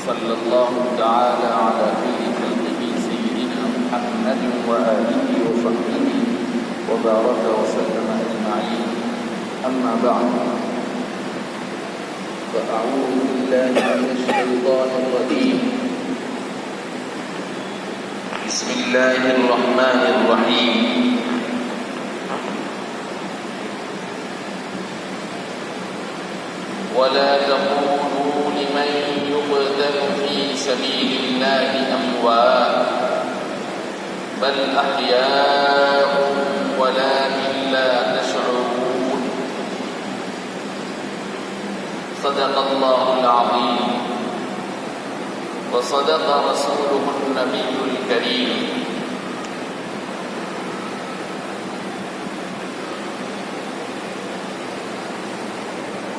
صلى الله تعالى على خير خلقه سيدنا محمد وآله وصحبه وبارك وسلم أجمعين. أما بعد، فأعوذ بالله من الشيطان الرجيم. بسم الله الرحمن الرحيم. ولا تقولوا لمن يقتل في سبيل الله أموات بل أحياء ولكن لا تشعرون. صدق الله العظيم وصدق رسوله النبي الكريم.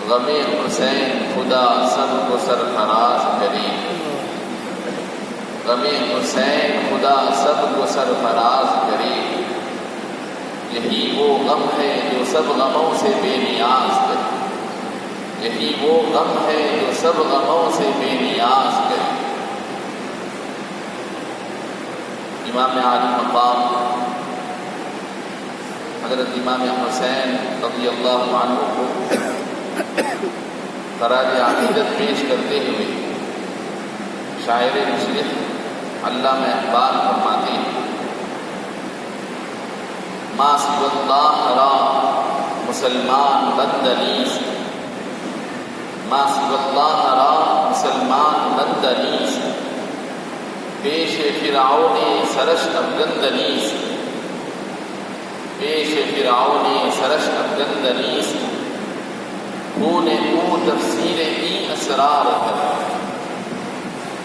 غم حسین خدا سب کو سرفراز کرے. غم حسین خدا سب کو سرفراز کرے. یہی وہ غم ہے جو سب غموں سے بے نیاز کرے. یہی وہ غم ہے جو سب غموں سے بے نیاز کرے. امام عالی مقام حضرت امام حسین رضی اللہ عنہ کو خراج عقیدت پیش کرتے ہوئے شاعر مشرق علامہ اقبال فرماتے ہیں: ما سوى اللہ را مسلمان بند نیست. ما سوى اللہ را مسلمان بند نیست. پیش فرعون سرش افگند نیست. پیش فرعون سرش افگند نیست. خون او تفسیر ای اسرار کر.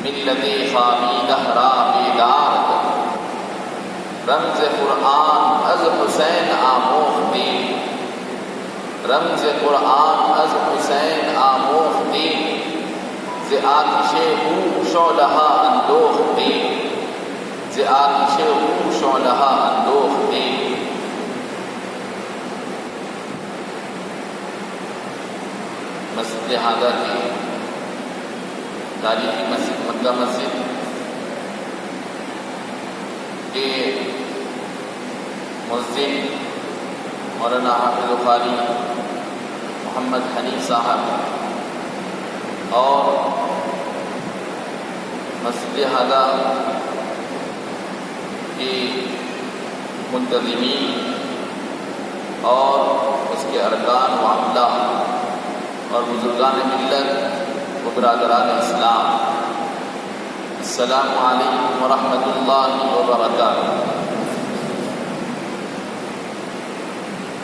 ملت خامی دہرا بیدار کر. رمز قرآن از حسین آموختی. رمز قرآن از حسین آموختی. ز آتش او شعلہ اندوختی. ز آتش او شعلہ اندوختی. مسجد ہادہ کی تاریخی مسجد مکہ مسجد کے مؤذن مولانا حافظ قاری محمد حنیف صاحب اور مسجد ہادہ کے منتظمین اور اس کے ارکان و عملہ اور بزرگان ملت و برادران اسلام، السلام علیکم ورحمۃ اللہ وبرکاتہ.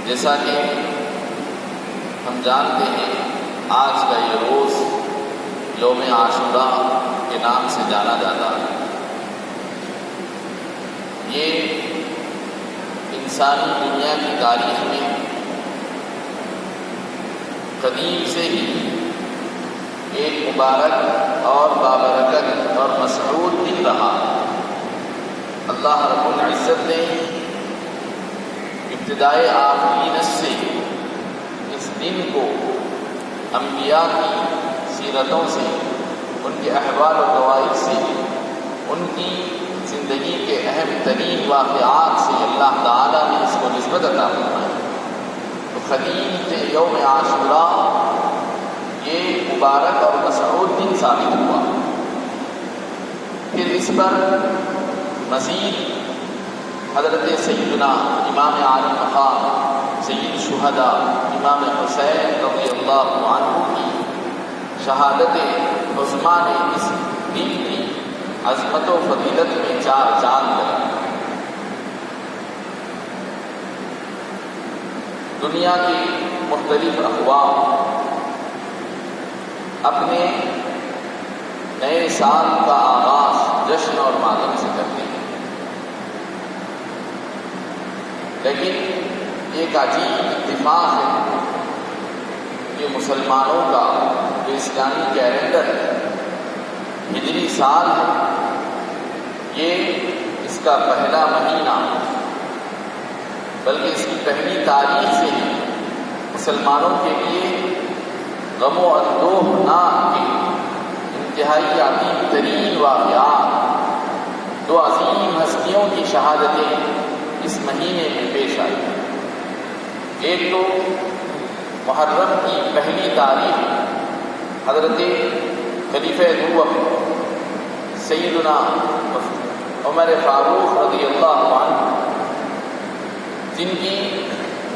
جیسا کہ ہم جانتے ہیں آج کا یہ روز یوم عاشوراء کے نام سے جانا جاتا ہے. یہ انسانی دنیا کی تاریخ میں قدیم سے ہی ایک مبارک اور بابرکت اور مسعود دن رہا. اللہ رب العزت نے ابتدائے آفرینت سے اس دن کو انبیاء کی سیرتوں سے، ان کے احوال و قواعد سے، ان کی زندگی کے اہم ترین واقعات سے اللہ تعالیٰ نے اس کو نسبت عطا فرمائی. قدیم سے یوم عاشوراء یہ مبارک اور مسعود دن ثابت ہوا. پھر اس پر مزید حضرت سیدنا امام عالی مقام سید شہداء امام حسین رضی اللہ عنہ کی شہادت عظمیٰ نے اس دن کی عظمت و فضیلت میں چار چاند لگے. دنیا کی مختلف اقوام اپنے نئے سال کا آغاز جشن اور ماتم سے کرتے ہیں، لیکن ایک عجیب اتفاق ہے کہ مسلمانوں کا جو اسلامی کیلنڈر ہجری سال ہے، یہ اس کا پہلا مہینہ بلکہ اس کی پہلی تاریخ سے ہی مسلمانوں کے لیے غم و اندوہ ناک کے انتہائی عظیم ترین واقعات، دو عظیم ہستیوں کی شہادتیں اس مہینے میں پیش آئی۔ ایک تو محرم کی پہلی تاریخ حضرت خلیفہ دو وقت سیدنا عمر فاروق رضی اللہ عنہ، جن کی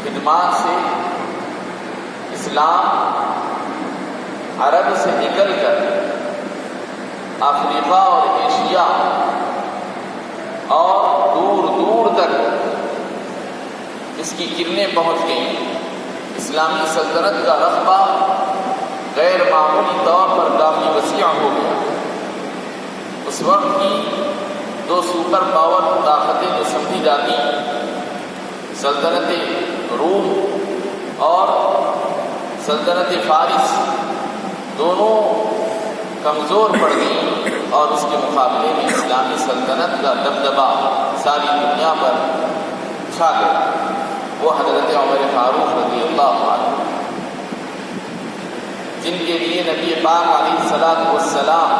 خدمات سے اسلام عرب سے نکل کر افریقہ اور ایشیا اور دور دور تک اس کی کرنیں پہنچ گئیں۔ اسلامی سلطنت کا رقبہ غیر معمولی طور پر کافی وسیع ہو گیا۔ اس وقت کی دو سپر پاور طاقتیں جو سمجھی جاتی سلطنت روم اور سلطنت فارس، دونوں کمزور پڑ گئیں اور اس کے مقابلے میں اسلامی سلطنت کا دبدبہ ساری دنیا پر چھا گیا۔ وہ حضرت عمر فاروق رضی اللہ عنہ، جن کے لیے نبی پاک علیہ الصلوۃ والسلام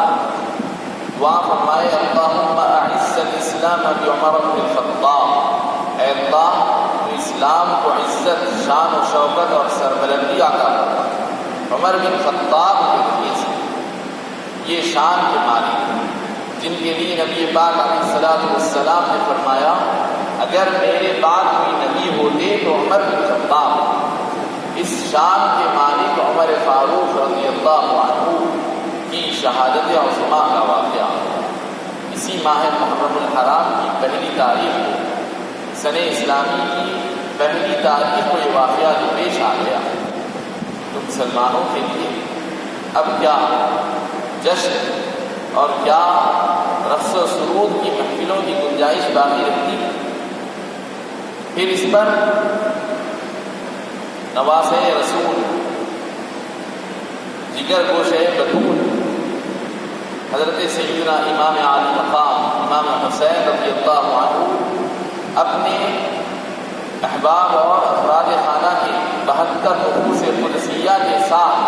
دعا فرمائے، اللہم اعز الاسلام بعمر بن الخطاب، اے اللہ تو اسلام کو عزت، شان و شوکت اور سربلندی عطا کر۔ عمر بن خطاب کے ذریعے سے یہ شان کے مالک، جن کے لیے نبی پاک علیہ الصلوۃ والسلام نے فرمایا اگر میرے بعد کوئی نبی ہوتے تو عمر بن خطاب، اس شان کے مالک عمر فاروق رضی اللہ عنہ کی شہادت عظمیٰ کا واقعہ اسی ماہ محرم الحرام کی پہلی تاریخ کو، سن اسلامی کی پہلی تاریخ کو یہ واقعہ جو پیش آ گیا، تو مسلمانوں کے لیے اب کیا جشن اور کیا رقص و سرود کی محفلوں کی گنجائش باقی رہتی ہے؟ پھر اس پر نواسہ رسول، جگر گوشہ بطول حضرت سیدنا امام عالی مقام امام حسین رضی اللہ عنہ اپنے احباب اور افراد خانہ کے 72 نفوس قدسیہ کے ساتھ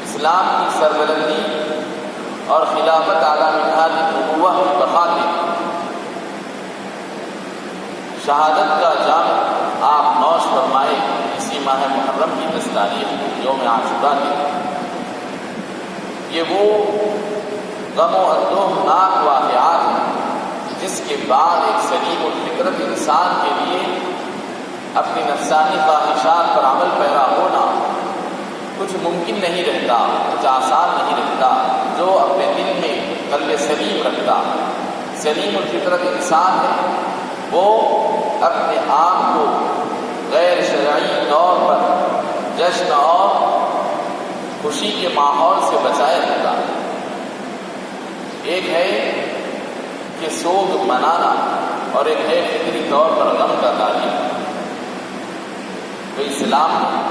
اسلام کی سربلندی اور خلافت اعلیٰ منہاج النبوہ کی بقا کے شہادت کا جام آپ نوش فرمائے اسی ماہ محرم کی 10 تاریخ یوم عاشوراء کے۔ یہ وہ غم و اندوہناک واقعات ہیں جس کے بعد ایک سلیم الفطرت انسان کے لیے اپنی نفسانی خواہشات پر عمل پیرا ہونا کچھ ممکن نہیں رہتا، کچھ آسان نہیں رہتا۔ جو اپنے دل میں قلب سلیم رکھتا، سلیم الفطرت انسان ہے، وہ اپنے آپ کو غیر شرعی طور پر جشن اور خوشی کے ماحول سے بچائے رکھتا۔ ایک ہے کہ سوگ منانا اور ایک ہے فطری طور پر غم کا تعلیم۔ تو اسلام میں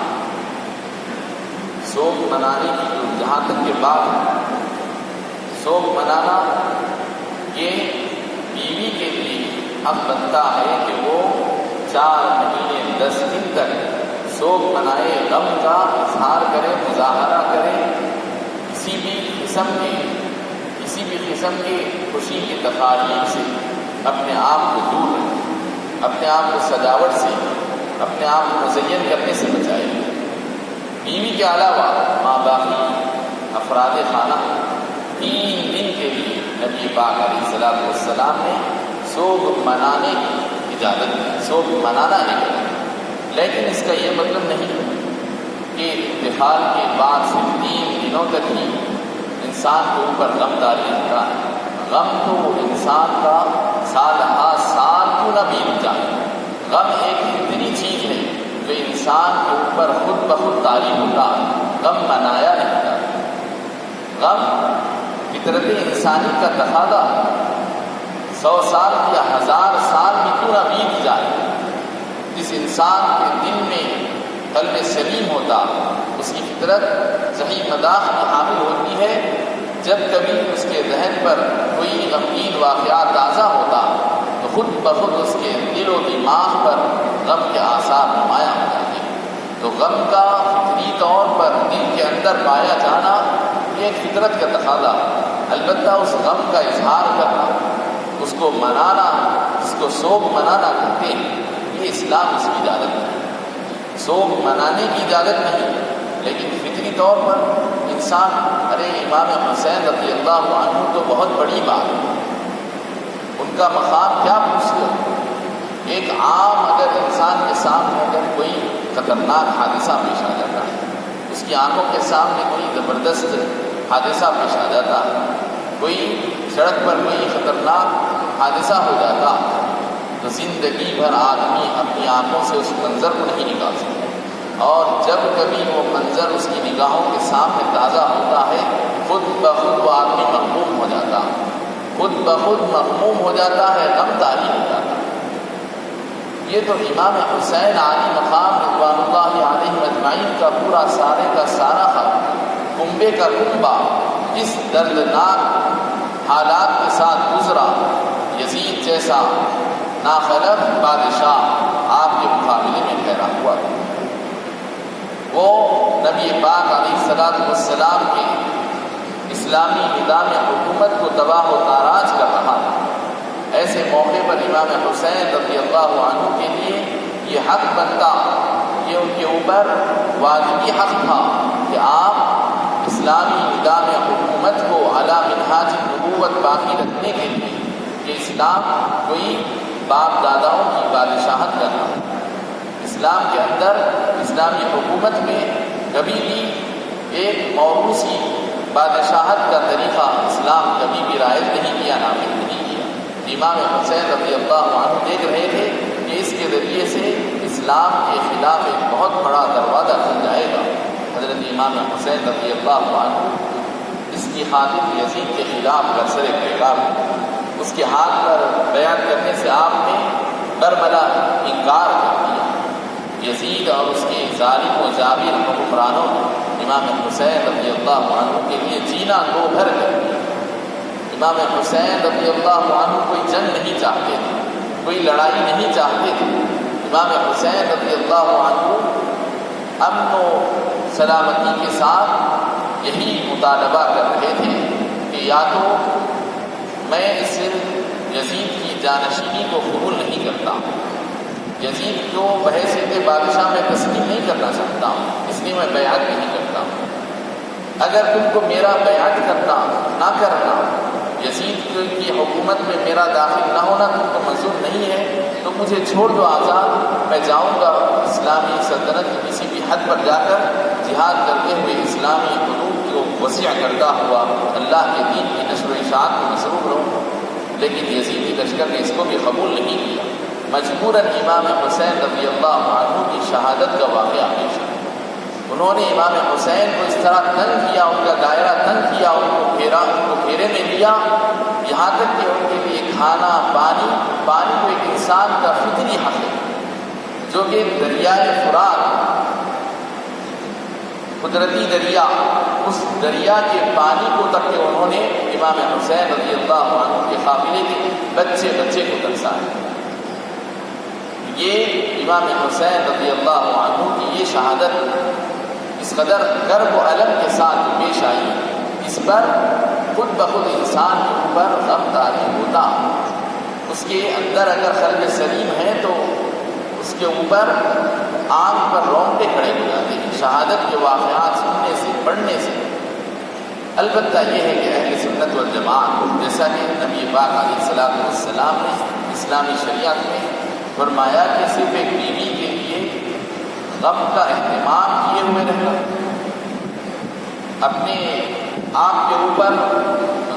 سوگ منانے کی جو جہاں تک کے بات ہے، سوگ منانا یہ بیوی کے لیے حق بنتا ہے کہ وہ 4 مہینے 10 دن تک سوگ منائے، غم کا اظہار کرے، مظاہرہ کرے، کسی بھی قسم کی خوشی کی تقاریب سے اپنے آپ کو دور رکھے، اپنے آپ کو سجاوٹ سے، اپنے آپ کو مزین کرنے سے بچائے۔ بیوی کے علاوہ ماں باقی افراد خانہ 3 دن کے لیے نبی پاک علیہ الصلوۃ والسلام نے سوگ منانے کی اجازت دی، سوگ منانا نہیں، لیکن اس کا یہ مطلب نہیں کہ انتقال کے بعد صرف 3 دنوں تک ہی انسان کے اوپر غم داری رہتا ہے۔ غم تو انسان کا سال ہر سال کیوں نہ بیت جائے، غم ایک فطری چیز ہے جو انسان کے اوپر خود بخود طاری ہوتا ہے، غم منایا نہیں جاتا۔ غم فطرت انسانی کا تقاضا 100 سال یا 1000 سال بھی کیوں نہ بیت جائے، جس انسان کے دل میں قلب سلیم ہوتا، اس کی فطرت صحیح مداح کی حامل ہوتی ہے، جب کبھی اس کے ذہن پر کوئی غمگین واقعہ تازہ ہوتا تو خود بخود اس کے دل و دماغ پر غم کے آثار نمایاں ہو جاتے ہیں۔ تو غم کا فطری طور پر دل کے اندر پایا جانا یہ ایک فطرت کا تقاضا، البتہ اس غم کا اظہار کرنا، اس کو منانا، اس کو سوگ منانا کہتے ہیں، یہ اسلام اس کی اجازت نہیں، سوگ منانے کی اجازت نہیں، لیکن فطری طور پر انسان، ارے امام حسین رضی اللہ عنہ تو بہت بڑی بات ہے، ان کا مقام کیا پوچھتے، ایک عام اگر انسان کے سامنے اگر کوئی خطرناک حادثہ پیش آ جاتا ہے، اس کی آنکھوں کے سامنے کوئی زبردست حادثہ پیش آ جاتا ہے، کوئی سڑک پر کوئی خطرناک حادثہ ہو جاتا تو زندگی بھر آدمی اپنی آنکھوں سے اس منظر کو نہیں نکال سکتا، اور جب کبھی وہ منظر اس کی نگاہوں کے سامنے تازہ ہوتا ہے، خود بخود وہ آدمی مغموم ہو جاتا، خود بخود مغموم ہو جاتا ہے، غم طاری ہو جاتا ہے۔ یہ تو امام حسین عالی مقام رضوان اللہ علیہ اجمعین کا پورا سارے کا سارا خط، کنبے کا کنبہ جس دردناک حالات کے ساتھ گزرا، یزید جیسا ناخلف بادشاہ آپ کے مقابلے میں ٹھہرا ہوا تھا، وہ نبی پاک علیہ الصلوۃ والسلام کے اسلامی نظام حکومت کو تباہ و تاراج کر رہا تھا۔ ایسے موقع پر امام حسین رضی اللہ عنہ کے لیے یہ حق بنتا، یہ ان کے اوپر واجبی حق تھا کہ آپ اسلامی نظام حکومت کو علی منہاج نبوت باقی رکھنے کے لیے، کہ اسلام کوئی باپ داداؤں کی بادشاہت کا نام، اسلام کے اندر اسلامی حکومت میں کبھی بھی ایک موروثی بادشاہت کا طریقہ اسلام کبھی بھی رائج نہیں کیا، نافذ نہیں کیا۔ امام حسین رضی اللہ عنہ دیکھ رہے تھے کہ اس کے ذریعے سے اسلام کے خلاف ایک بہت بڑا دروازہ کھل جائے گا۔ حضرت امام حسین رضی اللہ عنہ اس کی خاطر یزید کے خلاف برسر پیغام، اس کے ہاتھ پر بیعت کرنے سے آپ نے برملا انکار کر دیا۔ یزید اور اس کے ظالم و جابر حکمرانوں نے امام حسین رضی اللہ عنہ کے لیے جینا دو گھر کر دیا۔ امام حسین رضی اللہ عنہ کوئی جنگ نہیں چاہتے تھے، کوئی لڑائی نہیں چاہتے تھے۔ امام حسین رضی اللہ عنہ امن و سلامتی کے ساتھ یہی مطالبہ کر رہے تھے کہ یا تو میں اس یزید کی جانشینی کو قبول نہیں کرتا، یزید کو بحیثیت بادشاہ میں تسلیم نہیں کرنا چاہتا ہوں، اس لیے میں بیعت نہیں کرتا ہوں۔ اگر تم کو میرا بیعت کرنا نہ کرنا، یزید کی حکومت میں میرا داخل نہ ہونا تم کو منظور نہیں ہے تو مجھے چھوڑ دو آزاد، میں جاؤں گا اسلامی سلطنت کی کسی بھی حد پر جا کر جہاد کرتے ہوئے اسلامی حدود کو وسیع کرتا ہوا اللہ کے دین کی نشر و اشاعت کو مصروف رہوں۔ لیکن یزیدی لشکر نے اس کو بھی قبول نہیں کیا، مجبوراً امام حسین رضی اللہ عنہ کی شہادت کا واقعہ پیش آیا۔ انہوں نے امام حسین کو اس طرح تنگ کیا، ان کا دائرہ تنگ کیا، ان کو گھیرے میں لیا، یہاں تک کہ ان کے لیے کھانا پانی کو ایک انسان کا فطری حق ہے، جو کہ دریائے فرات قدرتی دریا، اس دریا کے پانی کو تک کہ انہوں نے امام حسین رضی اللہ عنہ کے قافلے کے بچے کو ترسایا۔ یہ امام حسین رضی اللہ عنہ کی یہ شہادت اس قدر کرب و علم کے ساتھ پیش آئی، اس پر خود بخود انسان کے اوپر غم طاری ہوتا، اس کے اندر اگر قلب سلیم ہے تو اس کے اوپر آنکھ پر رونگٹے کھڑے ہو جاتے ہیں شہادت کے واقعات سننے سے، پڑھنے سے۔ البتہ یہ ہے کہ اہل سنت والجماعت، جیسا کہ نبی پاک علیہ الصلوۃ والسلام نے اسلامی شریعت میں فرمایا کہ صرف ایک بیوی کے لیے غم کا اہتمام کیے ہوئے رہنا، اپنے آپ کے اوپر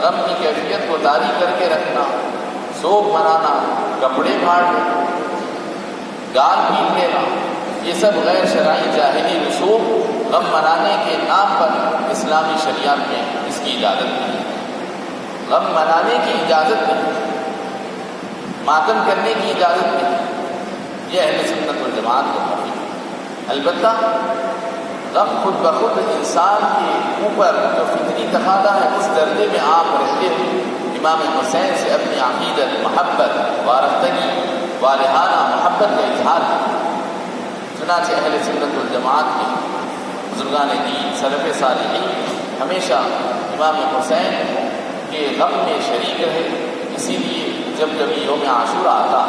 غم کی کیفیت کو طاری کر کے رکھنا، سوگ منانا، کپڑے پھاڑ لینا، گال پیٹ لینا، یہ سب غیر شرعی جاہلی رسوم غم منانے کے نام پر اسلامی شریعت میں اس کی اجازت نہیں ہے۔ غم منانے کی اجازت نہیں، ماتم کرنے کی اجازت نہیں، یہ اہل سنت والجماعت کو موافق ہے۔ البتہ غم خود بخود انسان کے اوپر جو فطری تقاضا ہے اس درجے میں آپ رہتے ہوئے امام حسین سے اپنی عقیدت، محبت، وارفتگی، والہانہ محبت کا اظہار کیا۔ چنانچہ اہل سنت والجماعت کے بزرگان دین، سلف صالحین ہمیشہ امام حسین کے غم میں شریک رہے، اسی لیے جب کبھی یوم عاشورہ آتا،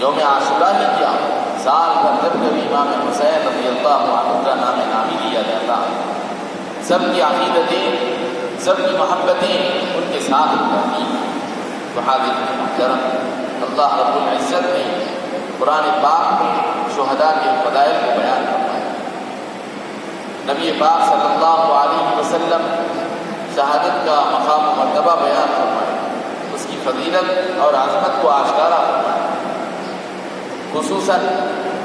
یوم عاشورہ ہی کیا، سال بھر جب کبھی امام حسین رضی اللہ عنہ کا نام نامی لیا جاتا، سب کی عقیدتیں، سب کی محبتیں ان کے ساتھ رہتی ہیں۔ تو حاضرین محترم، اللہ رب العزت نے قرآن پاک میں شہداء کے فضائل کو بیان فرمایا۔ نبی پاک صلی اللہ علیہ وسلم شہادت کا مقام و مرتبہ بیان فرمایا، اس کی فضیلت اور عظمت کو آشکارا فرمایا، خصوصاً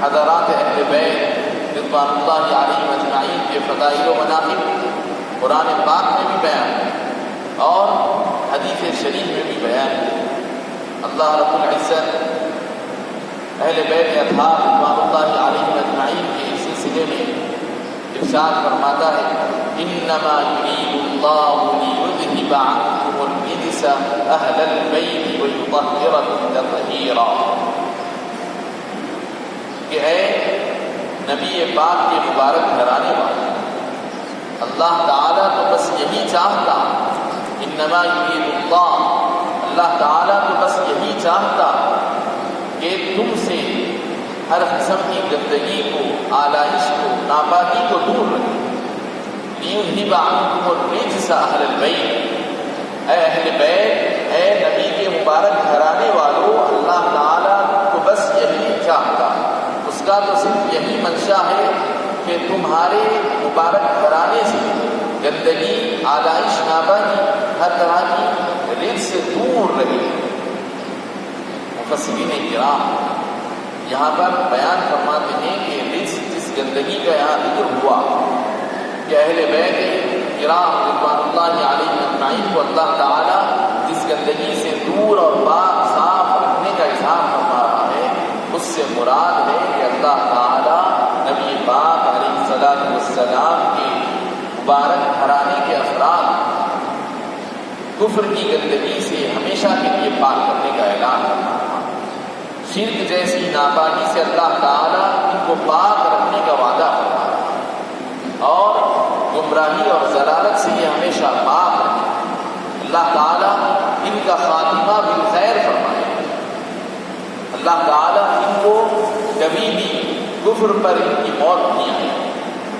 حضرات اہل بیت رضوان اللہ علیہم اجمعین کے فضائل و مناقب قرآن پاک میں بھی بیان ہے اور حدیث شریف میں بھی بیان ہے۔ اللہ رب العزت اہل بیت اطہار رضوان اللہ علیہم اجمعین کے سلسلے میں ارشاد فرماتا ہے، انما یرید اللہ لیذہب عنکم الرجس اہل البیت ویطہرکم تطہیرا، کہ اے نبی پاک کے مبارک گھرانے والے، اللہ تعالیٰ تو بس یہی چاہتا، انما یرید اللہ تعالیٰ تو بس یہی چاہتا کہ تم سے ہر قسم کی گندگی کو، آلائش کو، ناپاکی کو دور رکھے۔ لیذہب عنکم الرجس اہل البیت، اے اہل بیت، اے نبی کے مبارک گھرانے والوں، اللہ تعالیٰ تو بس یہی چاہتا، اس کا تو صرف یہی منشا ہے کہ تمہارے مبارک گھرانے سے گندگی، آلائش، ناپاکی، ہر طرح کی رجس سے دور رہے۔ مفسرین کرام یہاں پر بیان فرماتے ہیں کہ رجس جس گندگی کا یہاں ذکر ہوا کہ اہل بیت کرام رضوان اللہ علیہم اجمعین کو اللہ تعالیٰ جس گندگی سے دور اور پاک صاف رکھنے کا اظہار فرما رہا ہے، اس سے مراد ہے کہ اللہ تعالیٰ نبی پاک علیہ السلام کے مبارک گھرانے کے افراد کفر کی گندگی سے ہمیشہ کے لیے پاک کرنے کا اعلان کرنا، شرک جیسی ناپاکی سے اللہ تعالیٰ ان کو پاک رکھنے کا وعدہ فرما رہا اور گمراہی اور ضلالت سے یہ ہمیشہ پاک رہے، اللہ تعالیٰ ان کا خاتمہ بالخیر فرمائے، اللہ تعالیٰ ان کو کبھی بھی کفر پر ان کی موت نہیں آئی۔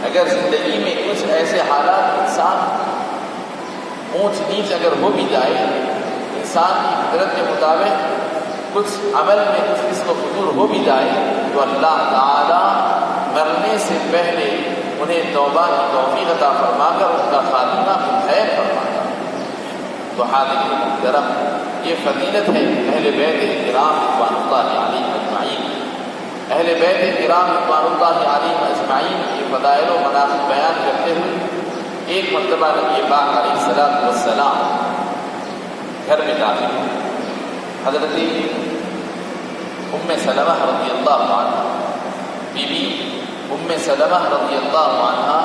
اگر زندگی میں کچھ ایسے حالات انسان اونچ نیچ اگر ہو بھی جائے، انسان کی فطرت کے مطابق کچھ عمل میں کچھ فسق و فجور ہو بھی جائے، تو اللہ تعالیٰ مرنے سے پہلے انہیں توبہ کی توفیق عطا فرما کر ان کا خاتمہ خیر فرماتا۔ تو حاضرین محترم، یہ فضیلت ہے اہل بیت کرام رضوان اللہ علیہم اجمعین۔ اہل بیت کرام رضوان اللہ علیہم اجمعین کے فضائل و مناقب بیان کرتے ہوئے ایک مرتبہ نبی پاک علیہ السلام گھر میں داخل ہوئے، حضرت ام سلمہ رضی اللہ عنہ، بی بی ام سلمہ رضی اللہ عنہ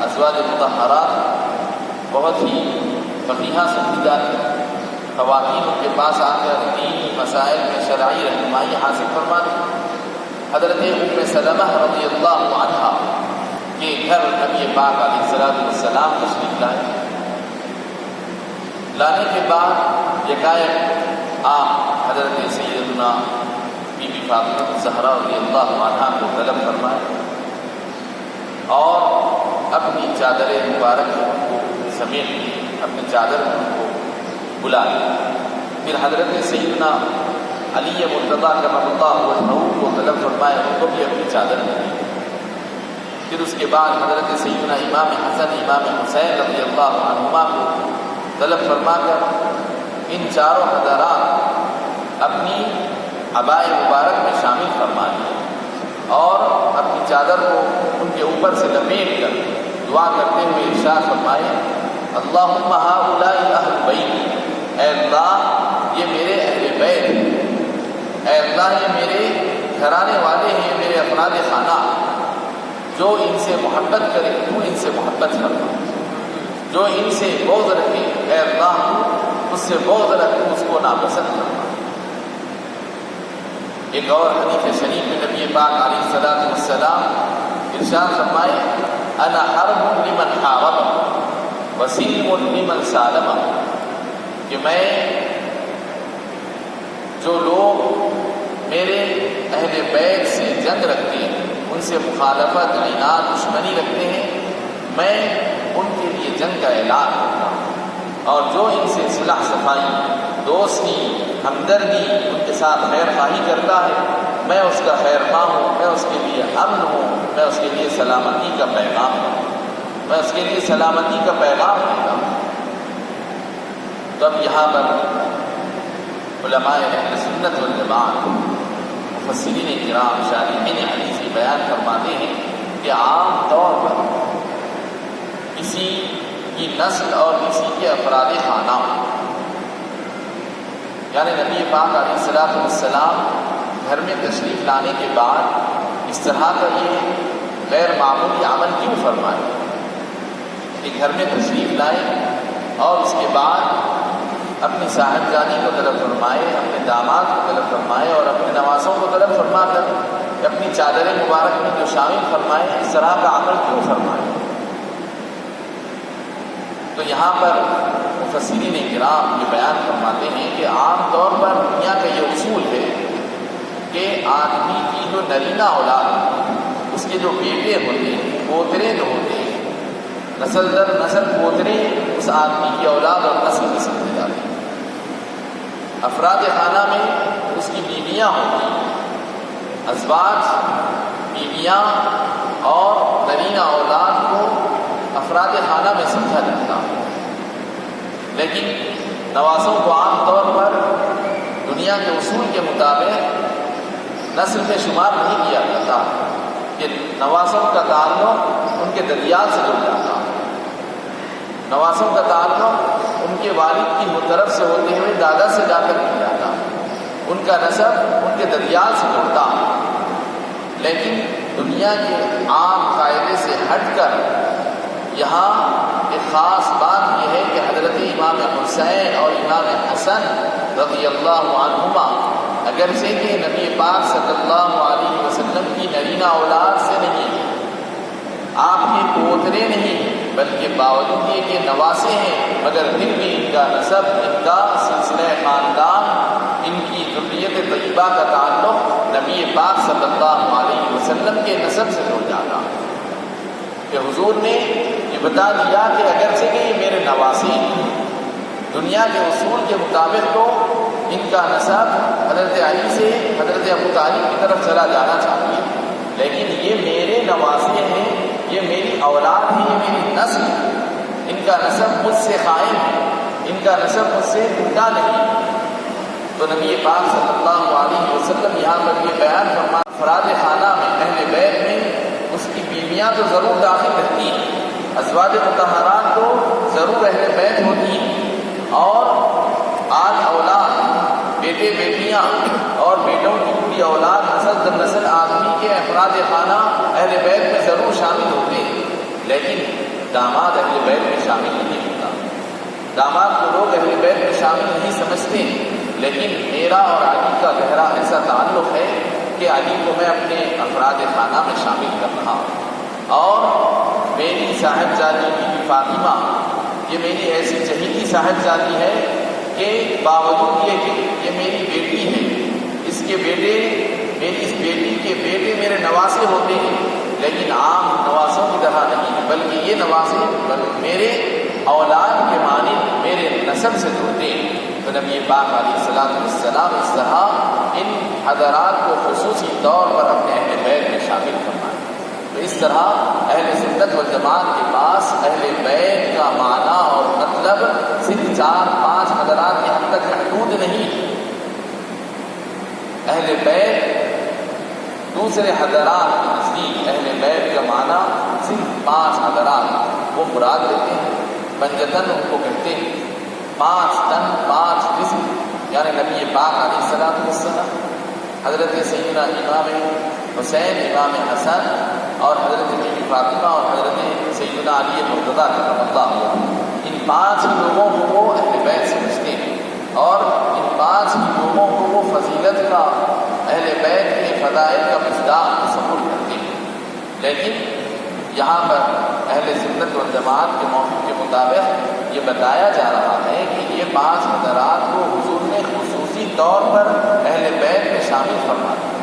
ازواج مطہرات بہت ہی فقیہہ سمجھدہ تھیں، خواتین ان کے پاس آ کر دینی مسائل میں شرعی رہنمائی حاصل فرماتی۔ حضرت ام سلمہ رضی اللہ عنہ کے گھر نبی پاک علیہ السلام تشریف لائے، لانے کے بعد یکایک آپ حضرت سیدنا بی بی فاطمہ الزہرا رضی اللہ عنہ کو طلب فرمائے اور اپنی چادر مبارک کو سمیٹ لی، اپنی چادر کو بلا لیا۔ پھر حضرت سیدنا علی مرتضیٰ کرم اللہ وجہہ کو طلب فرمائے، ان کو بھی اپنی چادر میں لی۔ پھر اس کے بعد حضرت سیدنا امام حسن، امام حسین رضی اللہ عنہما کو طلب فرما کر ان چاروں حضرات اپنی عبائے مبارک میں شامل فرما لیا اور اپنی چادر کو ان کے اوپر سے لپیٹ کر دعا کرتے ہوئے ارشاد فرمائے، اللہم ہؤلاء اہل بیت، اے اللہ یہ میرے اہل بیت ہیں، اے اللہ یہ میرے گھرانے والے ہیں، میرے افراد خانہ، جو ان سے محبت کرے تو ان سے محبت فرما، جو ان سے بغض رکھے اے اللہ اس سے بغض رکھ، اس کو ناپسند فرما۔ ایک اور حدیث شریف میں نبی پاک علیہ السلام ارشاد فرمائے، انا حرب لمن حارب، وسیم لمن سالمہ، کہ میں جو لوگ میرے اہل بیت سے جنگ رکھتے ہیں، ان سے مخالفت، عناد، دشمنی رکھتے ہیں، میں ان کے لیے جنگ کا اعلان کرتا ہوں، اور جو ان سے صلح صفائی، دوستی، ہمدردی، ان کے ساتھ خیر خواہی کرتا ہے، میں اس کا خیر خواہ ہوں، میں اس کے لیے امن ہوں، میں اس کے لیے سلامتی کا پیغام ہوں، میں اس کے لیے سلامتی کا پیغام دیتا ہوں۔ تو اب یہاں پر علماء اہل سنت والجماعت، مفسرین کرام، شارحین حدیث بیان فرماتے ہیں کہ عام طور پر کسی کی نسل اور کسی کے افراد خانہ، یعنی نبی پاک علیہ الصلوۃ والسلام گھر میں تشریف لانے کے بعد اس طرح کا یہ غیر معمولی عمل کیوں فرمائے کہ گھر میں تشریف لائے اور اس کے بعد اپنی صاحبزادی کو طلب فرمائے، اپنے داماد کو طلب فرمائے اور اپنے نوازوں کو طلب فرما کر اپنی چادر مبارک میں جو شامل فرمائے، اس طرح کا عمل کیوں فرمائے؟ تو یہاں پر مفسرین کرام یہ بیان فرماتے ہیں کہ عام طور پر دنیا کا یہ اصول ہے کہ آدمی کی جو نرینہ اولاد، اس کے جو بیٹے ہوتے ہیں، پوترے جو ہوتے ہیں، نسل در نسل پوترے اس آدمی کی اولاد اور نسل کی سمجھے جاتے ہیں۔ افراد خانہ میں اس کی بیویاں ہوتی ہیں، ازواج، بیویاں اور نرینہ اولاد کو افراد خانہ میں سمجھا جاتا ہے، لیکن نوازوں کو عام طور پر دنیا کے اصول کے مطابق نسل میں شمار نہیں کیا جاتا کہ نوازوں کا تعلق ان کے ددیال سے جڑ جاتا، نوازوں کا تعلق ان کے والد کی طرف سے ہوتے ہوئے دادا سے جا کر مل جاتا، ان کا نسب ان کے ددیال سے جڑتا۔ لیکن دنیا کے عام قاعدے سے ہٹ کر یہاں ایک خاص بات یہ ہے کہ حضرت امام حسین اور امام حسن رضی اللہ عنہما اگرچہ کہ نبی پاک صلی اللہ علیہ وسلم کی نرینہ اولاد سے نہیں، آپ کے پوترے نہیں، بلکہ باوجود یہ کہ نواسے ہیں، مگر پھر بھی ان کا نسب، ان کا سلسلہ خاندان، ان کی ذریت طیبہ کا تعلق نبی پاک صلی اللہ علیہ وسلم کے نسب سے جڑ جاتا، کہ حضور نے یہ بتا دیا کہ اگرچہ کہ یہ میرے نواسے دنیا کے اصول کے مطابق تو ان کا نسب حضرت علی سے حضرت ابو طالب کی طرف چلا جانا چاہیے، لیکن یہ میرے نواسے ہیں، یہ میری اولاد ہے، یہ میری نسل، ان کا نسب مجھ سے قائم ہے، ان کا نسب مجھ سے ٹوٹا نہیں۔ تو نبی پاک صلی اللہ علیہ وسلم یہاں پر یہ بیان فرما، افراد خانہ میں، اہل بیت میں اس کی بیویاں تو ضرور داخل رہتی ہیں، ازواج مطہرات تو ضرور اہل بیت ہوتی ہیں، اور آل اولاد، بیٹے بیٹیاں اور بیٹوں کی پوری اولاد، نسل در نسل آدمی کے افراد خانہ اہل بیت میں ضرور شامل ہوتے ہیں، لیکن داماد اہل بیت میں شامل نہیں ہوتا۔ داماد کو لوگ اہل بیت میں شامل نہیں سمجھتے، لیکن میرا اور علی کا گہرا ایسا تعلق ہے کہ علی کو میں اپنے افراد خانہ میں شامل کر رہا ہوں، اور میری صاحبزادی بی فاطمہ یہ میری ایسی چہیتی صاحبزادی ہے کہ باوجود یہ کہ یہ میری بیٹی ہے، اس کے بیٹے، میری اس بیٹی کے بیٹے میرے نواسے ہوتے ہیں، لیکن عام نواسوں کی طرح نہیں، بلکہ یہ نواسے میرے اولاد کے معنی میرے نسب سے جڑتے ہیں۔ تو نبی پاک علیہ الصلوۃ والسلام اس طرح ان حضرات کو خصوصی طور پر اپنے اہل بیت میں شامل فرمائے۔ تو اس طرح اہل سنت والجماعت کے پاس اہل بیت کا معنی اور مطلب صرف 4-5 حضرات کے حد تک محدود نہیں، اہل بیت دوسرے حضرات کے نزدیک اہل بیت کا معنی صرف 5 حضرات وہ مراد لیتے ہیں۔ پنجتن ان کو کہتے ہیں، 5 تن 5 قسم، یعنی نبی پاک علیہ الصلوۃ والسلام، حضرت سیدنا امام حسین، امام حسن اور حضرت بی بی فاطمہ اور حضرت سیدنا علی مرتضیٰ رضی اللہ عنہ، ان 5 ہی لوگوں کو وہ اہل بیت سمجھتے ہیں، اور ان 5 ہی لوگوں کو وہ فضیلت کا، اہل بیت کے فضائل کا مصداق تصور کرتے ہیں۔ لیکن یہاں پر اہل سنت والجماعت کے موقف کے مطابق یہ بتایا جا رہا ہے کہ یہ 5 حضرات کو حضور نے خصوصی طور پر اہل بیت میں شامل فرما دیا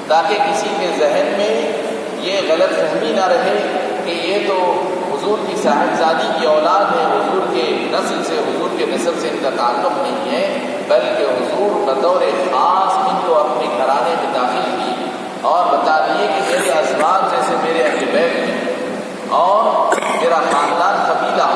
تاکہ کسی کے ذہن میں یہ غلط فہمی نہ رہے کہ یہ تو حضور کی صاحبزادی کی اولاد ہے، حضور کے نسل سے، حضور کے نسب سے ان کا تعلق نہیں ہے، بلکہ حضور بطور خاص ان کو اپنے گھرانے میں داخل کیے اور بتا دیے کہ میرے ازواج جیسے میرے اہل بیت ہیں اور میرا خاندان قبیلہ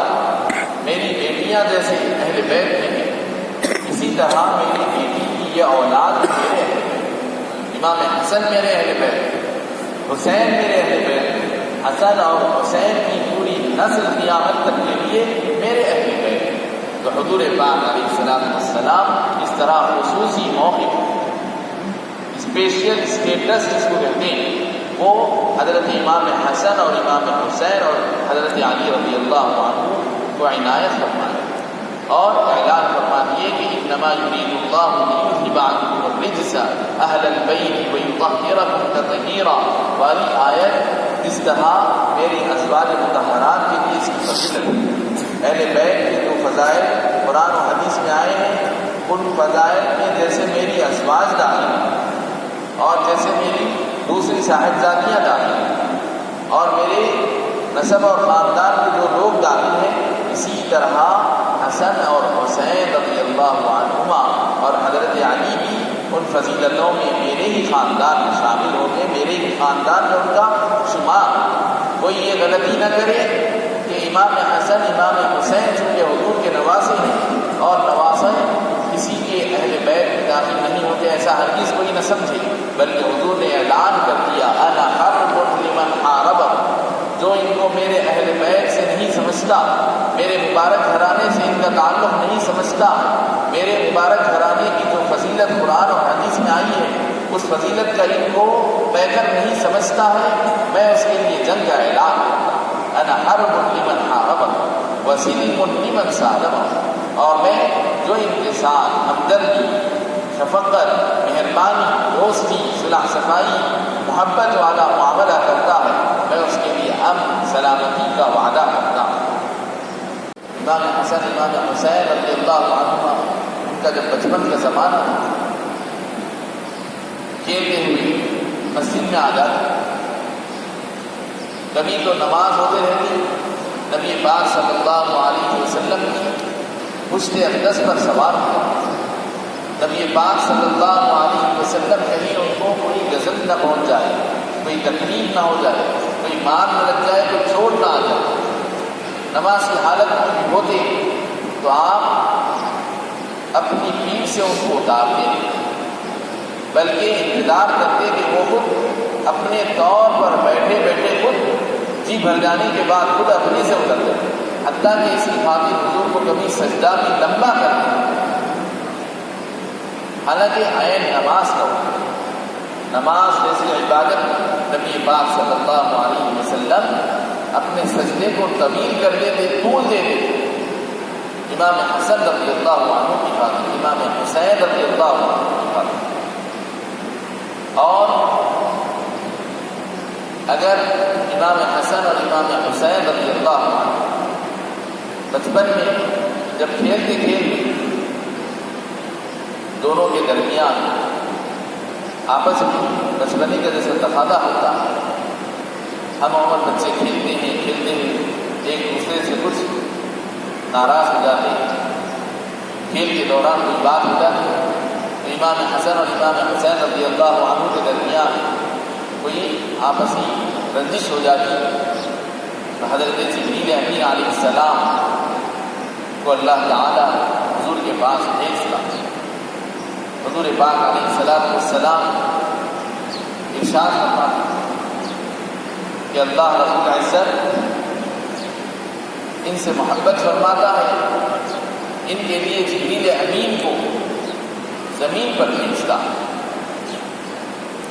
میری بیٹیاں جیسے اہل بیت میں ہیں، اسی طرح میری بیٹی کی یہ اولاد میرے اہل بیت، امام حسن میرے اہل بیت، حسین میرے اہل بیت، حسن اور حسین کی پوری نسل قیامت تک کے لیے میرے اہل بیت۔ تو حضور پاک علیہ السلام اس طرح خصوصی موقف، اسپیشل اسٹیٹس جس کو کہتے ہیں، وہ حضرت امام حسن اور امام حسین اور حضرت علی رضی اللہ عنہ کو عنایت فرمائے اور اعلان فرما دیے کہ انما یرید اللہ لیذھب عنکم الرجس اہل البیت ویطہرکم تطہیرا والی آیت اس طرح میری ازواج مطہرات کے لیے اس کی فضیلت ہے۔ اہل بیت کے جو فضائل قرآن و حدیث میں آئے ہیں ان فضائل میں جیسے میری ازواج داخل ہیں اور جیسے میری دوسری صاحبزادیاں داخل ہیں اور میرے نسب اور خاندان کے جو لوگ داخل ہیں، اسی طرح حسن اور حسین رضی اللہ عنہما اور حضرت علی بھی ان فضیلتوں میں میرے ہی خاندان میں شامل ہو گئے، میرے ہی خاندان میں ان کا شمار۔ کوئی یہ غلطی نہ کرے کہ امام حسن امام حسین چونکہ حضور کے نواسے ہیں اور نواسے کسی کے اہل بیت میں داخل نہیں ہوتے، ایسا ہرگز کوئی نہ سمجھے، بلکہ حضور نے اعلان کر دیا انا حرب لمن حارب، جو ان کو میرے اہل بیت سے نہیں سمجھتا، میرے مبارک گھرانے سے ان کا تعلق نہیں سمجھتا، میرے مبارک گھرانے کی جو فضیلت قرآن اور حدیث میں آئی ہے اس فضیلت کا ان کو بہتر نہیں سمجھتا ہے، میں اس کے لیے جنگ کا اعلان کرتا ہوں۔ انا حرب لمن حارب وسلم لمن سالم، اور میں جو ان کے ساتھ ہمدردی، شفقت، مہربانی، دوستی، صلح صفائی، محبت والا معاملہ کرتا ہے، میں اس کے لیے امن سلامتی کا وعدہ کرتا ہوں۔ امام حسن امام حسین رضی اللہ عنہما ان کا جب بچپن کا زمانہ کھیلتے ہوئے مسجد میں آ جاتے، کبھی تو نماز ہوتے رہتی، نبی پاک صلی اللہ علیہ وسلم کی پشت اقدس پر سوار ہوا، نبی پاک صلی اللہ علیہ وسلم کہیں ان کو کوئی غضب نہ پہنچ جائے، کوئی تکلیف نہ ہو جائے، کوئی مار نہ لگ جائے، کوئی چوٹ نہ آ جائے، نماز کی حالت میں ہوتے تو آپ اپنی پیٹھ سے ان کو اتارتے، بلکہ انتظار کرتے کہ وہ خود اپنے طور پر بیٹھے بیٹھے خود جی بھر جانے کے بعد خود اپنے سے اتر جائے، حتیٰ کہ اسی خاطر حضور کو کبھی سجدہ بھی لمبا کر دیا، حالانکہ عین نماز کا نماز جیسی عبادت نبی پاک صلی اللہ علیہ وسلم اپنے سجدے کو طویل کر دیتے، طول دے دیتے۔ امام حسن رضی اللہ عنہ کی بات، امام حسین رضی اللہ عنہ کی بات۔ اور اگر امام حسن اور امام حسین رضی اللہ عنہ بچپن میں جب کھیلتے کھیلتے دونوں کے درمیان آپس میں بچپنے کا جیسا تفادہ ہوتا ہے، ہم عمر بچے کھیلتے ہیں ایک دوسرے سے کچھ ناراض ہو جاتے ہیں، کھیل کے دوران کوئی بات ہو جاتی ہے تو امام حسن اور امام حسین رضی اللہ عنہ کے درمیان کوئی آپسی رنجش ہو جاتی ہے تو حضرت جبریل امین علیہ السلام کو اللہ تعالیٰ حضور کے پاس بھیجتا، حضور پاک علیہ السلام ارشاد فرماتے کہ اللہ رب العزت ان سے محبت فرماتا ہے، ان کے لیے جبریل امین کو زمین پر بھیجتا۔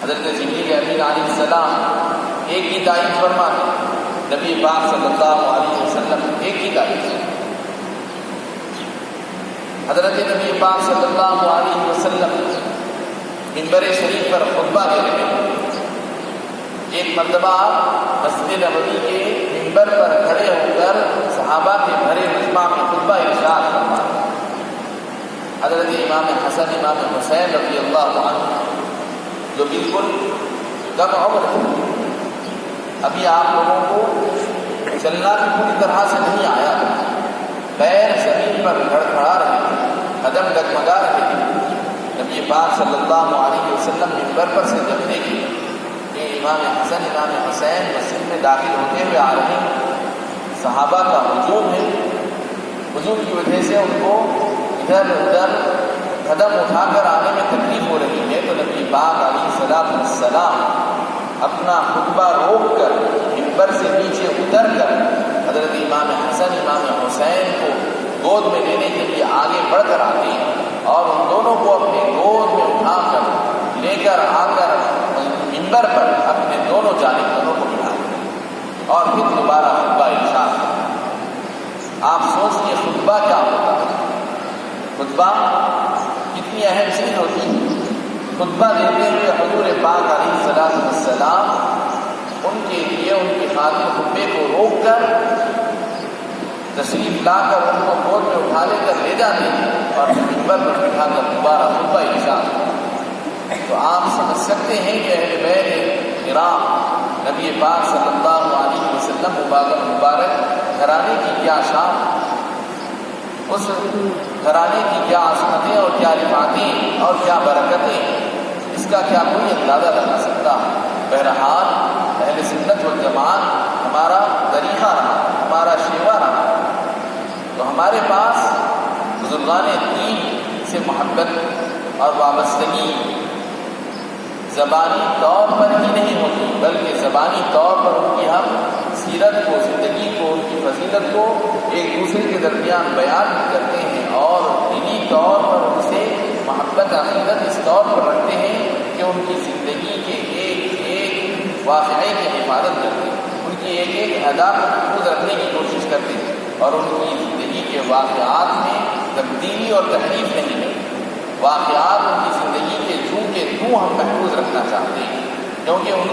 حضرت جبریل امین علیہ السلام ایک کی تعریف فرماتے، نبی پاک صلی اللہ علیہ وسلم ایک کی تعریف، حضرت نبی پاک صلی اللہ علیہ وسلم منبر شریف پر خطبہ دے رہے ہیں، ایک مرتبہ مسجد نبوی کے منبر پر کھڑے ہو کر صحابہ کے بھرے مجمع میں خطبہ ارشاد فرما حضرت امام حسن امام حسین رضی اللہ عنہ جو بالکل کم عمر تھے، ابھی آپ لوگوں کو چلنا بھی پوری طرح سے نہیں آیا، پیر زمین پر کھڑکھڑا رہے تھے، قدم ڈگمگا رہے تھے۔ نبی پاک صلی اللہ علیہ وسلم منبر پر سے جب دیکھے کہ امام حسن امام حسین مسجد میں داخل ہوتے ہوئے آ رہے ہیں، صحابہ کا ہجوم ہے، ہجوم کی وجہ سے ان کو ادھر ادھر قدم اٹھا کر آنے میں تکلیف ہو رہی ہے، تو نبی پاک علیہ السلام اپنا خطبہ روک کر منبر سے نیچے اتر کر حضرت امام حسن امام حسین کو گود میں لینے کے لیے آگے بڑھ کر آتے ہیں اور ان دونوں کو اپنے گود میں اٹھا کر لے کر آ کر منبر پر اپنے دونوں جانب دونوں کو بٹھاتے اور پھر دوبارہ خطبہ ارشاد کرتے۔ آپ سوچئے خطبہ کیا ہوتا ہے، خطبہ کتنی اہم چیز ہوتی ہے۔ خطبہ دیتے ہوئے حضور پاک علیہ السلام ان کے لیے ان کی خاطر خطبے کو روک کر تشریف لا کر ان کو گود میں اٹھا لے کر لے جاتے ہیں اور منبر پر بٹھا کر دوبارہ خطبہ ارشاد کرتے۔ تو آپ سمجھ سکتے ہیں کہ اہل بیت کرام نبی پاک صلی اللہ علیہ وسلم مبارک گھرانے کی کیا شان، اس گھرانے کی کیا عظمتیں اور کیا رفعتیں اور کیا برکتیں، اس کا کیا کوئی اندازہ لگا سکتا۔ بہرحال اہل سنت والجماعت ہمارا طریقہ رہا، ہمارا شیوا رہا، تو ہمارے پاس بزرگان دین سے محبت اور وابستگی زبانی طور پر ہی نہیں ہوتی، بلکہ زبانی طور پر ان کی ہم سیرت کو، زندگی کو، ان کی فضیلت کو ایک دوسرے کے درمیان بیان کرتے ہیں اور دینی طور پر ان سے محبت عقیدت اس طور پر رکھتے ہیں کہ ان کی زندگی کے ایک ایک واقعے کی حفاظت کرتے ہیں، ان کی ایک ایک ادا کو محفوظ رکھنے کی کوشش کرتے ہیں اور ان کی زندگی کے واقعات میں تبدیلی اور تحریف نہیں ہے۔ واقعات ان کی زندگی کے ہم محفوظ رکھنا چاہتے ہیں، کیونکہ ان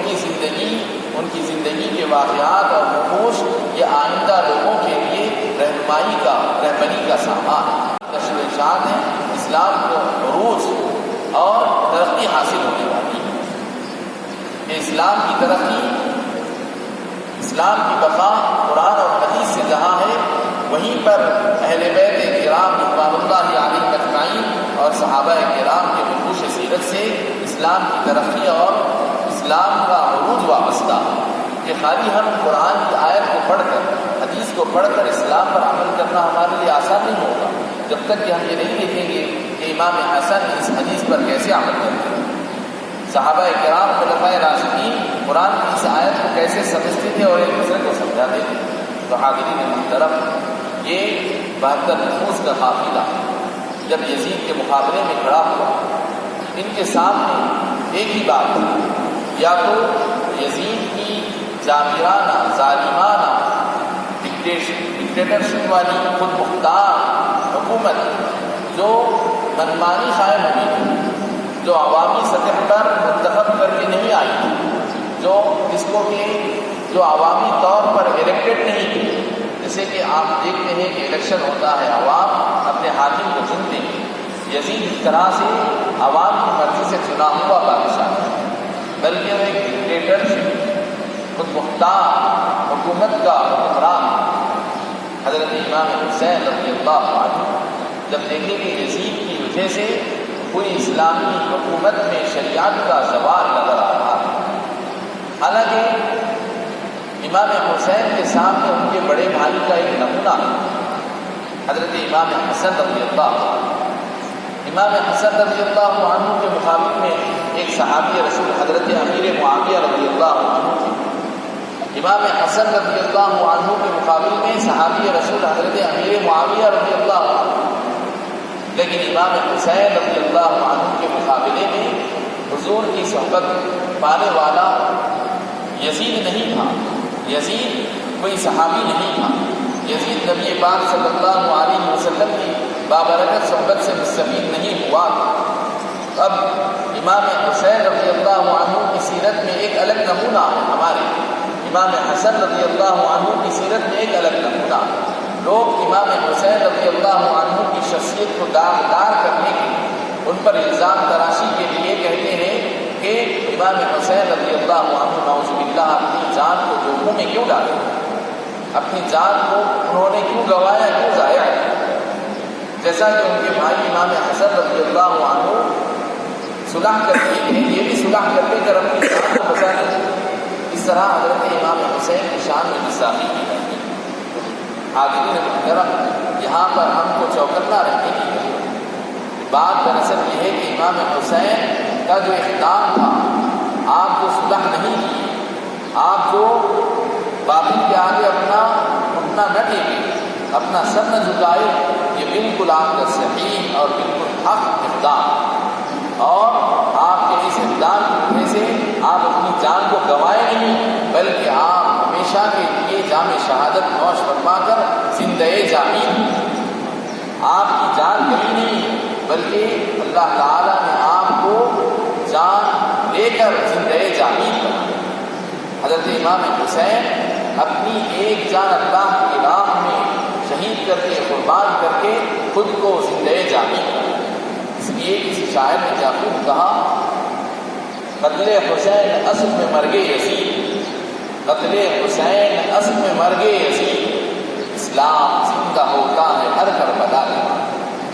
کی زندگی کے واقعات اور نقوش یہ آئندہ لوگوں کے لیے رہبری کا سامان ہے، نشر و اشاعت ہے، اسلام کو عروج اور ترقی حاصل ہونے والی ہے کہ اسلام کی ترقی، اسلام کی بقا قرآن اور حدیث سے جہاں ہے، وہیں پر اہل بیت کرام رضوان اللہ علیہم اجمعین اور صحابہ کرام کے نقوش سیرت سے اسلام کی ترقی اور اسلام کا عروج وابستہ ہے کہ خالی ہم قرآن کی آیت کو پڑھ کر، حدیث کو پڑھ کر اسلام پر عمل کرنا ہمارے لیے آسان نہیں ہوگا جب تک کہ ہم یہ نہیں دیکھیں گے کہ امام حسن اس حدیث پر کیسے عمل کرتے ہیں، صحابہ کرام خلفائے راشدین قرآن کی اس آیت کو کیسے سمجھتے تھے اور ایک دوسرے کو سمجھاتے تھے۔ تو حاضرین محترم، یہ 72 نفوس کا قافلہ جب یزید کے مقابلے میں کھڑا ہوا، ان کے سامنے ایک ہی بات تھی، یا تو یزید کی جابرانہ ظالمانہ ڈکٹیٹرشپ والی خود مختار حکومت جو منمانی قائم ہوئی تھی، جو عوامی سطح پر منتخب کر کے نہیں آئی تھی، جو عوامی طور پر الیکٹڈ نہیں تھی، جیسے کہ آپ دیکھتے ہیں کہ الیکشن ہوتا ہے، عوام اپنے حاکم کو چنتے ہیں، یزید اس طرح سے عوام کی مرضی سے چنا ہوا بادشاہ ہے، بلکہ وہ ایک ڈکٹیٹرشپ خود مختار حکومت کا حکمران۔ حضرت امام حسین رضی اللہ عنہ جب دیکھیں کہ یزید کی وجہ سے پوری اسلامی حکومت میں شریعت کا زوال نظر آ رہا ہے، حالانکہ امام حسین کے سامنے ان کے بڑے بھائی کا ایک نمونہ ہے، حضرت امام حسن رضی اللہ عنہ۔ امام حسن رضی اللہ عنہ کے مقابل میں ایک صحابی رسول حضرت امیر معاویہ رضی اللہ عنہ تھے، امام حسن رضی اللہ عنہ کے مقابل میں صحابی رسول حضرت امیر معاویہ رضی اللہ عنہ، لیکن امام حسین رضی اللہ عنہ کے مقابلے میں حضور کی صحبت پانے والا یزید نہیں تھا، یزید کوئی صحابی نہیں تھا، یزید نبی پاک صلی اللہ علیہ وسلم کی بابرکت صحبت سے مستفید نہیں ہوا۔ اب امام حسین رضی اللہ عنہ کی سیرت میں ایک الگ نمونہ ہے، ہمارے امام حسن رضی اللہ عنہ کی سیرت میں ایک الگ نمونہ ہے۔ لوگ امام حسین رضی اللہ عنہ کی شخصیت کو داغدار کرنے کے لیے، ان پر الزام تراشی کے لیے کہتے ہیں کہ امام حسین رضی اللہ عنہ نعوذ باللہ اپنی جان کو جوخوں میں کیوں ڈالے، اپنی جان کو انہوں نے کیوں گوایا، کیوں ضائع کیا، جیسا کہ ان کے بھائی امام حسن رضی اللہ عنہ صلح کرتے ہیں، یہ بھی صلح کرتے کر اپنی جان کو بچا لیں۔ اس طرح حضرت امام حسین کی شان میں گستاخی کی جاتی ہے۔ حاضرین محترم، یہاں پر ہم کو چوکنا رہنے کی ضرورت۔ بات دراصل یہ ہے کہ امام حسین کا جو اقدام تھا، آپ جو صلح نہیں کی، آپ جو باطل کے آگے اپنا نہ ٹیکے، اپنا سر نہ جھکائے، یہ بالکل آپ کا صحیح اور بالکل حق اقدام، اور آپ کے اس اقدام کی وجہ سے آپ اپنی جان کو گنوائے نہیں، بلکہ آپ ہمیشہ کے لیے جام شہادت نوش فرما کر زندہ جاوید، آپ کی جان گئی نہیں بلکہ اللہ تعالیٰ نے آپ کو جان لے کر زندہ جاوید بنا۔ حضرت امام حسین اپنی ایک جان اللہ کی راہ میں شہید کر کے، قربان کر کے خود کو زندہ جاوید بنا۔ اس لیے کسی شاعر نے کیا خوب کہا، قتل حسین اصل میں مرگ یزید، قتل حسین اصل میں مرگ یزید، اسلام زندہ ہوتا ہے ہر کربلا میں۔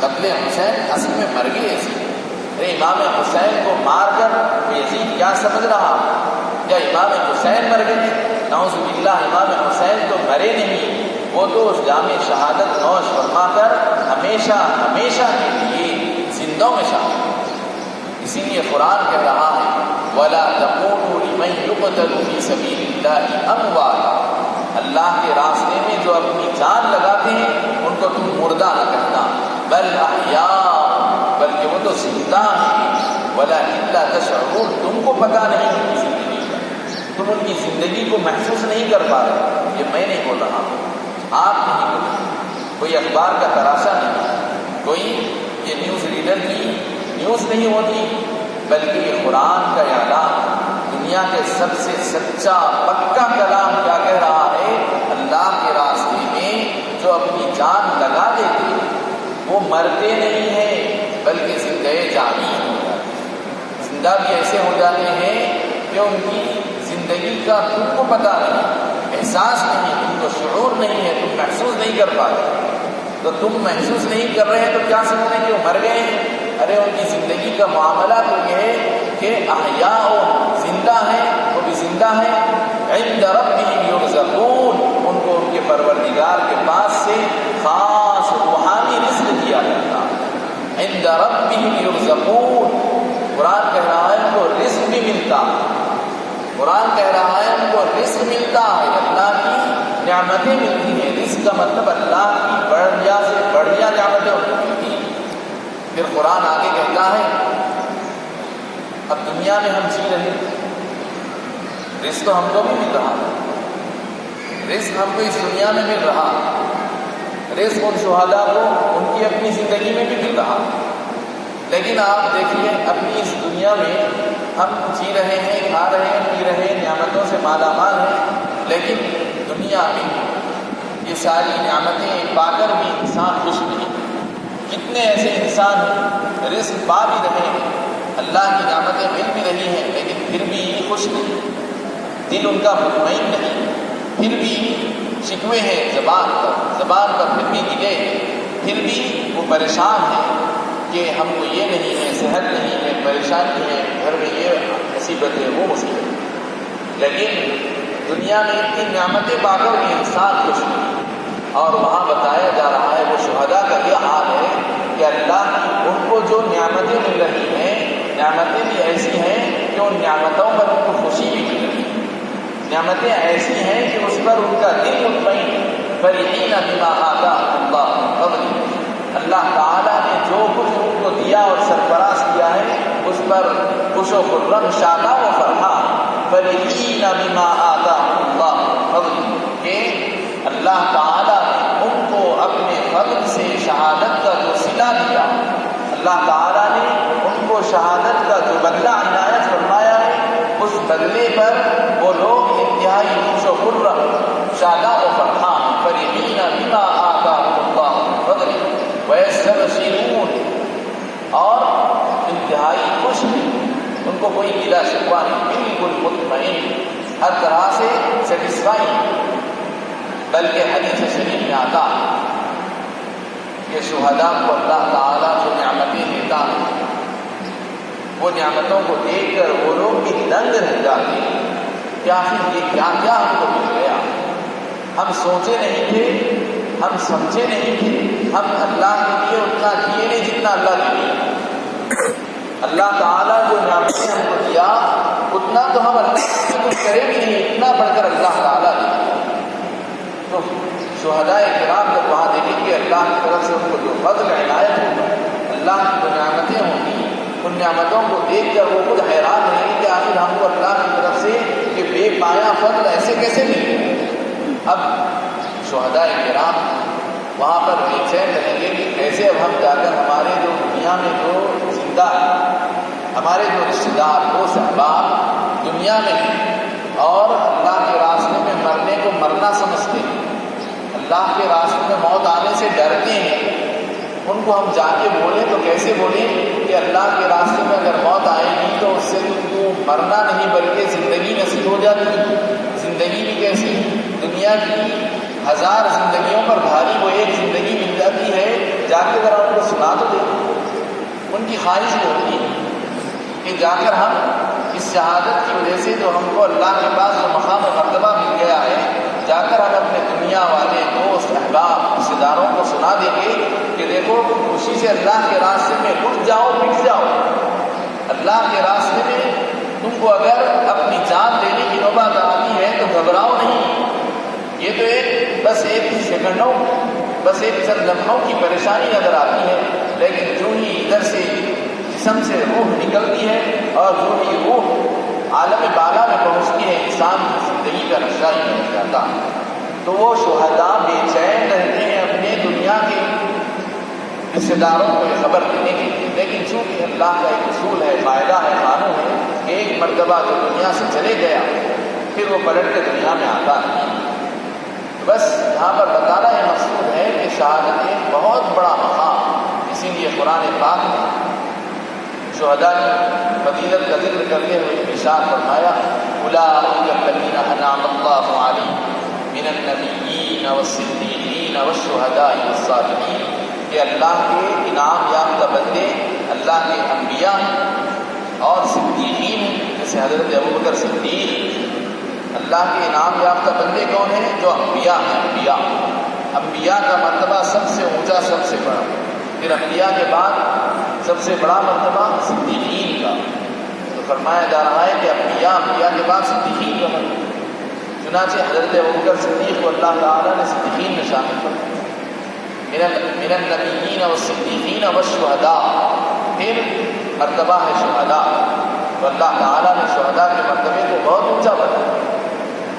قتل حسین اصل میں مرگ یزید، ارے امام حسین کو مار کر یزید کیا سمجھ رہا، یا امام حسین مر گئے؟ نعوذ باللہ، امام حسین تو مرے نہیں، وہ تو اس جام شہادت نوش فرما کر ہمیشہ ہمیشہ کے لیے زندوں میں شامل۔ اسی لیے قرآن کہہ رہا ہے وَلَا تَقُولُوا لِمَن يُقْتَلُ فِي سَبِيلِ اللَّهِ أَمْوَاتًا، اللہ کے راستے میں جو اپنی جان لگاتے ہیں ان کو تم مردہ نہ کہنا، بل احیاء، بلکہ وہ تو زندہ ہیں، وَلَٰكِن لَا تَشْعُرُونَ، تم کو پتہ نہیں ان کی زندگی کا، تم ان کی زندگی کو محسوس نہیں کر پا رہے۔ یہ میں نہیں بول رہا ہوں، آپ نہیں بول رہے، کوئی اخبار کا تراشا نہیں، کوئی یہ نیوز ریڈر کی نیوز نہیں ہوتی، بلکہ یہ قرآن کا اعلان، دنیا کے سب سے سچا پکا کلام کیا کہہ رہا ہے، اللہ کے راستے میں جو اپنی جان لگا دیتے وہ مرتے نہیں ہیں بلکہ زندہ جاوید ہو جاتے ہیں۔ زندہ بھی ایسے ہو جاتے ہیں کہ ان کی زندگی کا تم کو پتہ نہیں، احساس نہیں، تم کو شعور نہیں ہے، تم محسوس نہیں کر پاتے۔ تو تم محسوس نہیں کر رہے تو کیا سمجھ رہے کہ وہ مر گئے ہیں؟ ارے ان کی زندگی کا معاملہ تو یہ ہے کہ احیاء زندہ ہیں، وہ بھی زندہ ہیں، عند ربهم یرزقون، ان کو ان کے پروردگار کے پاس سے خاص روحانی رزق دیا جاتا ہے۔ عند ربهم یرزقون، قرآن کہہ رہا ہے ان کو رزق بھی ملتا ہے، قرآن کہہ رہا ہے ان کو رزق ملتا ہے، اللہ کی نعمتیں ملتی ہیں۔ رزق کا مطلب اللہ کی بڑھیا سے بڑھیا نعمتیں ان کو ملتی ہیں۔ پھر قرآن آگے کہتا ہے اب دنیا میں ہم جی رہے، رزق تو ہم کو بھی مل رہا، رزق ہم کو اس دنیا میں مل رہا، رزق ان شہداء کو ان کی اپنی زندگی میں بھی مل رہا، لیکن آپ دیکھیے اپنی اس دنیا میں ہم جی رہے ہیں، کھا رہے ہیں، پی رہے ہیں، نعمتوں سے مالا مال ہیں، لیکن دنیا میں یہ ساری نعمتیں پا کر بھی انسان خوش نہیں۔ کتنے ایسے انسان ہیں رزق پا بھی رہے ہیں، اللہ کی نعمتیں مل بھی رہی ہیں، لیکن پھر بھی خوش نہیں، دل ان کا مطمئن نہیں، پھر بھی شکوے ہیں زبان پر پھر بھی گلے، پھر بھی وہ پریشان ہیں کہ ہم کو یہ نہیں ہے، صحت نہیں ہے، پریشانی ہے، گھر میں یہ مصیبت ہے، وہ مصیبت ہے، لیکن دنیا میں اتنی نعمتیں پا کر بھی انسان خوش نہیں۔ اور وہاں بتایا جا رہا ہے وہ شہداء کا یہ حال ہے کہ اللہ کی ان کو جو نعمتیں مل رہی ہیں، نعمتیں بھی ایسی ہیں کہ ان نعمتوں پر ان کو خوشی بھی مل رہی ہے، نعمتیں ایسی ہیں کہ اس پر ان کا دل مطمئن، فرحین بما آتاہم اللہ من فضلہ، اللہ تعالیٰ نے جو کچھ ان کو دیا اور سرفراز کیا ہے اس پر خوش و خرم، شاداں و فرحان، فرحین بما آتاہم اللہ من فضلہ، کہ اللہ تعالیٰ نے ان کو اپنے فضل سے شہادت کا جو صلہ دیا، اللہ تعالیٰ نے ان کو شہادت کا جو بدلہ عنایت فرمایا ہے اس بدلے پر وہ لوگ انتہائی خوش و خرم شاداب و فرحان فرحین بما آتاهم اللہ من فضلہ ویستبشرون اور انتہائی خوش ہیں، ان کو کوئی گلہ شکوہ نہیں، بالکل مطمئن، ہر طرح سے سیٹسفائی۔ بلکہ حدیث شریف میں آتا ہے کہ شہداء کو اللہ تعالیٰ جو نعمتیں دیتا ہے وہ نعمتوں کو دیکھ کر وہ لوگ بھی دنگ رہ جاتے ہیں کہ آخر یہ کیا کیا ہم کو مل گیا، ہم سوچے نہیں تھے، ہم سمجھے نہیں تھے، ہم اللہ کے لیے اتنا کیے نہیں جتنا اللہ کے لیے۔ اللہ تعالیٰ جو نعمتیں ہم کو دیا اتنا تو ہم اللہ سے کچھ کرے بھی نہیں، اتنا بڑھ کر اللہ تعالیٰ دیا۔ تو شہداء کرام جب وہاں دیکھیں گے اللہ کی طرف سے ان کو جو فضل عنایت ہوگی، اللہ کی جو نعمتیں ہوں گی، ان نعمتوں کو دیکھ کر وہ خود حیران رہیں گے کہ آخر ہم کو اللہ کی طرف سے کہ بے پایا فضل ایسے کیسے ملے۔ اب شہداء کرام وہاں پر بے چین رہیں گے کہ کیسے اب ہم جا کر ہمارے جو دنیا میں جو زندہ ہیں، ہمارے جو رشتے دار دوست احباب دنیا میں ہیں اور اللہ کے راستے میں مرنے کو مرنا سمجھتے ہیں، اللہ کے راستے میں موت آنے سے ڈرتے ہیں، ان کو ہم جا کے بولیں تو کیسے بولیں کہ اللہ کے راستے میں اگر موت آئے گی تو اس سے تم کو مرنا نہیں بلکہ زندگی نصیب ہو جاتی ہے۔ زندگی بھی کیسی، دنیا کی 1000 زندگیوں پر بھاری وہ ایک زندگی مل جاتی ہے، جا کے ذرا ان کو سنا تو دیں۔ ان کی خواہش ہوتی ہے کہ جا کر ہم اس شہادت کی وجہ سے جو ہم کو اللہ کے پاس جو مقام و مرتبہ مل گیا ہے، جا کر ہم اپنے دنیا والے دوست احباب رشتے داروں کو سنا دیں گے کہ دیکھو خوشی سے اللہ کے راستے میں اٹھ جاؤ، پٹ جاؤ۔ اللہ کے راستے میں تم کو اگر اپنی جان دینے کی نوبت آتی ہے تو گھبراؤ نہیں، یہ تو بس ایک سیکنڈوں، بس ایک چند لمحوں کی پریشانی نظر آتی ہے، لیکن جو ہی ادھر سے جسم سے روح نکلتی ہے اور جو ہی روح عالم بالا میں پہنچتی ہے انسان کی زندگی کا نقشہ ہی بن جاتا ہے۔ تو وہ شہداء بے چین رہتے ہیں اپنے دنیا کے رشتے داروں کو یہ خبر دینے کے لیے، لیکن چونکہ اللہ کا ایک اصول ہے، قاعدہ ہے، قانون ہے کہ ایک مرتبہ جو دنیا سے چلے گیا پھر وہ پلٹ کے دنیا میں آتا نہیں۔ بس یہاں پر بتانا یہ مقصود ہے کہ شہادت ایک بہت بڑا مقام، اسی لیے قرآن پاک میں شہداء کی فضیلت کا ذکر کرتے ہوئے ارشاد فرمایا اولئک الذین انعم اللہ علیہم من النبیین والصدیقین والشہداء والصالحین، کہ اللہ کے انعام یافتہ بندے اللہ کے انبیاء ہیں اور صدیقین ہیں، جیسے حضرت ابوبکر صدیق۔ اللہ کے انعام یافتہ بندے کون ہیں؟ جو انبیاء ہیں۔ انبیاء کا مرتبہ سب سے اونچا، سب سے بڑا، پھر انبیاء کے بعد سب سے بڑا مرتبہ صدیقین کا۔ تو فرمایا جا رہا ہے کہ انبیاء کے بعد صدیقین کا مرتبہ، چنانچہ حضرت ابوبکر صدیق کو اللہ تعالیٰ نے صدیقین میں شامل کر من النبیین والصدیقین والشہداء، پھر مرتبہ ہے شہداء، تو اللہ تعالیٰ نے شہداء کے مرتبے کو بہت اونچا بنایا۔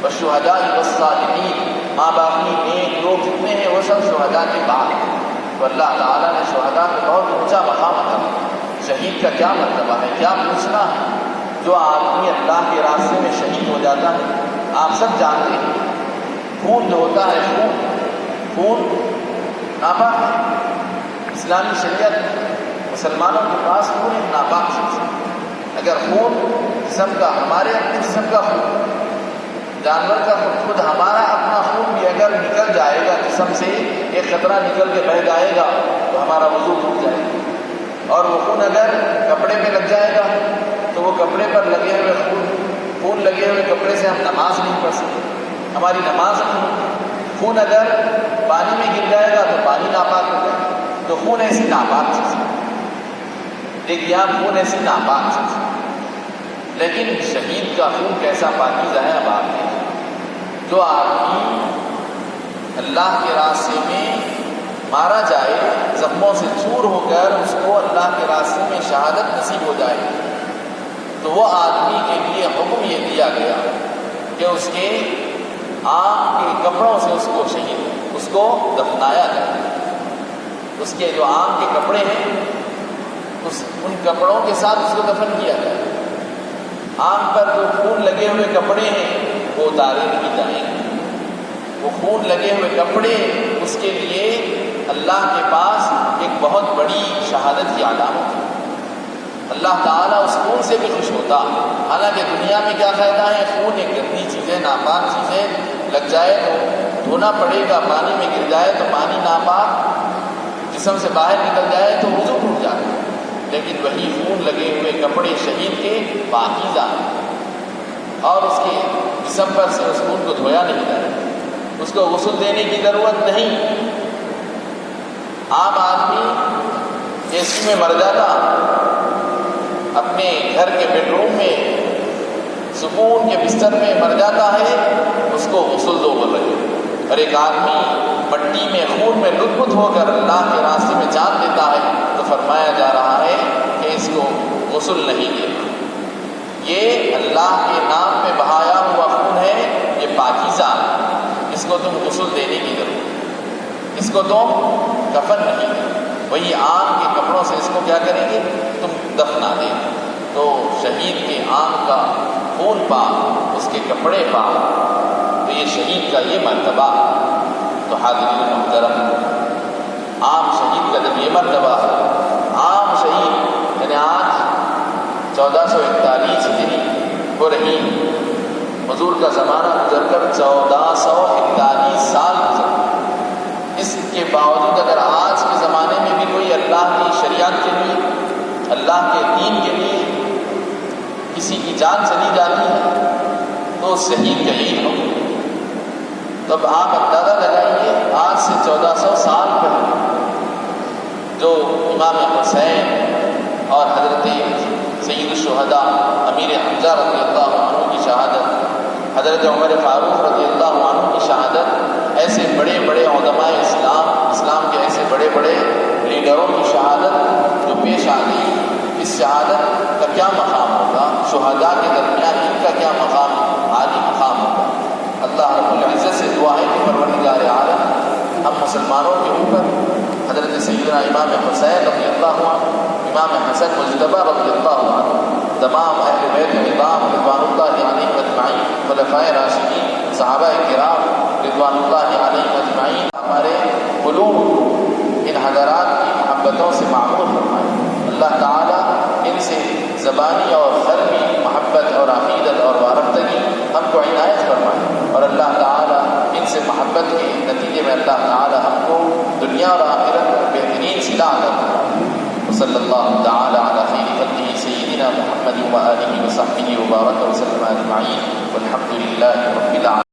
والشہداء والصالحین، ماں باقی نیک لوگ جتنے ہیں وہ سب شہداء کے بعد، تو اللہ تعالیٰ نے شہداء کو بہت اونچا مقام عطا کیا۔ شہید کا کیا مرتبہ ہے، کیا پوچھنا ہے؟ جو آدمی اللہ کے راستے میں شہید ہو جاتا ہے، آپ سب جانتے ہیں خون جو ہوتا ہے، خون ناپاک ہے۔ اسلامی شریعت مسلمانوں کے پاس خون ایک ناپاک چیز ہے۔ اگر خون جسم کا، ہمارے اپنے جسم کا خون، جانور کا خود ہمارا اپنا خون بھی اگر نکل جائے گا جسم سے، ایک قطرہ نکل کے بہہ جائے گا تو ہمارا وضو ٹوٹ جائے گا، اور وہ خون اگر کپڑے پہ لگ جائے گا تو وہ کپڑے پر لگے ہوئے خون لگے ہوئے کپڑے سے ہم نماز نہیں پڑھ سکتے، ہماری نماز نہیں ہوتی۔ خون اگر پانی میں گر جائے گا تو پانی ناپاک ہو جائے گا۔ تو خون ایسی ناپاک چیز ہے، دیکھیے آپ، خون ایسی ناپاک چیز ہے، لیکن شہید کا خون کیسا پاکیزہ ہے۔ اب آپ دیکھیں، جو آدمی اللہ کے راستے میں مارا جائے، زخموں سے چور ہو کر اس کو اللہ کے راستے میں شہادت نصیب ہو جائے، تو وہ آدمی کے لیے حکم یہ دیا گیا کہ اس کے آنکھ کے کپڑوں سے اس کو دفنایا جائے۔ اس کے جو آنکھ کے کپڑے ہیں ان کپڑوں کے ساتھ اس کو دفن کیا جائے. عام پر جو خون لگے ہوئے کپڑے ہیں وہ اتارے نہیں جائیں گے. وہ خون لگے ہوئے کپڑے اس کے لیے اللہ کے پاس ایک بہت بڑی شہادت کی علامت ہے. اللہ تعالیٰ اس خون سے بھی خوش ہوتا. حالانکہ دنیا میں کیا فائدہ ہے؟ خون ایک گندی چیز ہے، ناپاک چیز ہے. لگ جائے تو دھونا پڑے گا، پانی میں گر جائے تو پانی ناپاک جسم سے باہر نکل جائے تو وضو ٹوٹ جائے. لیکن وہی خون لگے ہوئے کپڑے شہید کے پاکیزہ ہیں اور اس کے جسم پر سے اس خون کو دھویا نہیں جائے. اس کو غسل دینے کی ضرورت نہیں. عام آدمی اے سی میں مر جاتا، اپنے گھر کے بیڈ روم میں سکون کے بستر میں مر جاتا ہے، اس کو غسل دو بول رہے. اور ایک آدمی مٹی میں خون میں لطف ہو کر اللہ کے راستے میں جان دیتا ہے تو فرمایا جا رہا ہے کہ اس کو غسل نہیں دینا. یہ اللہ کے نام پہ بہایا ہوا خون ہے، یہ پاکیزہ. اس کو تم غسل دینے کی ضرورت، اس کو تم کفن نہیں دے. وہی آم کے کپڑوں سے اس کو کیا کریں گے؟ تم دفنا دیں. تو شہید کے آم کا خون پاک، اس کے کپڑے پاک، تو یہ شہید کا یہ مرتبہ. تو حاضرین محترم، عام شہید کا جب یہ مرتبہ ہے، عام شہید یعنی آج 1441 ہجری ہو رہی، حضور کا زمانہ گزر کر 1441 سال گزر. اس کے باوجود اگر آج کے زمانے میں بھی کوئی اللہ کی شریعت کے لیے، اللہ کے دین کے لیے کسی کی جان چلی جاتی ہے تو شہید کا یہی ہو. تو اب آپ اندازہ لگائیے، آج سے 1400 سال پہلے جو امام حسین اور حضرت سید الشہداء امیر حمزہ رضی اللہ عنہ کی شہادت، حضرت عمر فاروق رضی اللہ عنہ کی شہادت، ایسے بڑے بڑے علماء اسلام کے ایسے بڑے بڑے لیڈروں کی شہادت جو پیش آ گئی، اس شہادت کا کیا مقام ہوگا؟ شہداء کے درمیان ان کا کیا مقام، عالی مقام ہوگا. اللہ رب العزت سے دعا ہے کہ پروردگار عالم ہم مسلمانوں کے اوپر حضرت سیدنا امام حسین رضی اللہ عنہ، امام حسن مجتبی رضی اللہ عنہ، تمام اہل بیت نظام رضوان اللہ علیہم اجمعین، خلفائے راشدین، صحابہ کرام رضوان اللہ علیہم اجمعین، ہمارے قلوب ان حضرات کی محبتوں سے معمور فرمائے. اللہ تعالیٰ ان سے زبانی اور قلبی محبت اور عقیدت اور وابستگی ہم کو عنایت فرمائے. اور اللہ تعالیٰ ان سے محبت کے نتیجے میں اللہ تعالیٰ ہم کو دنیا اور آخرت میں بہترین صلہ عطا فرمائے. وصلی اللہ تعالیٰ علی خیر خلقہ سیدنا محمد و آلہ و صحبہ وبارک وسلم اجمعین والحمد للہ رب العالمین.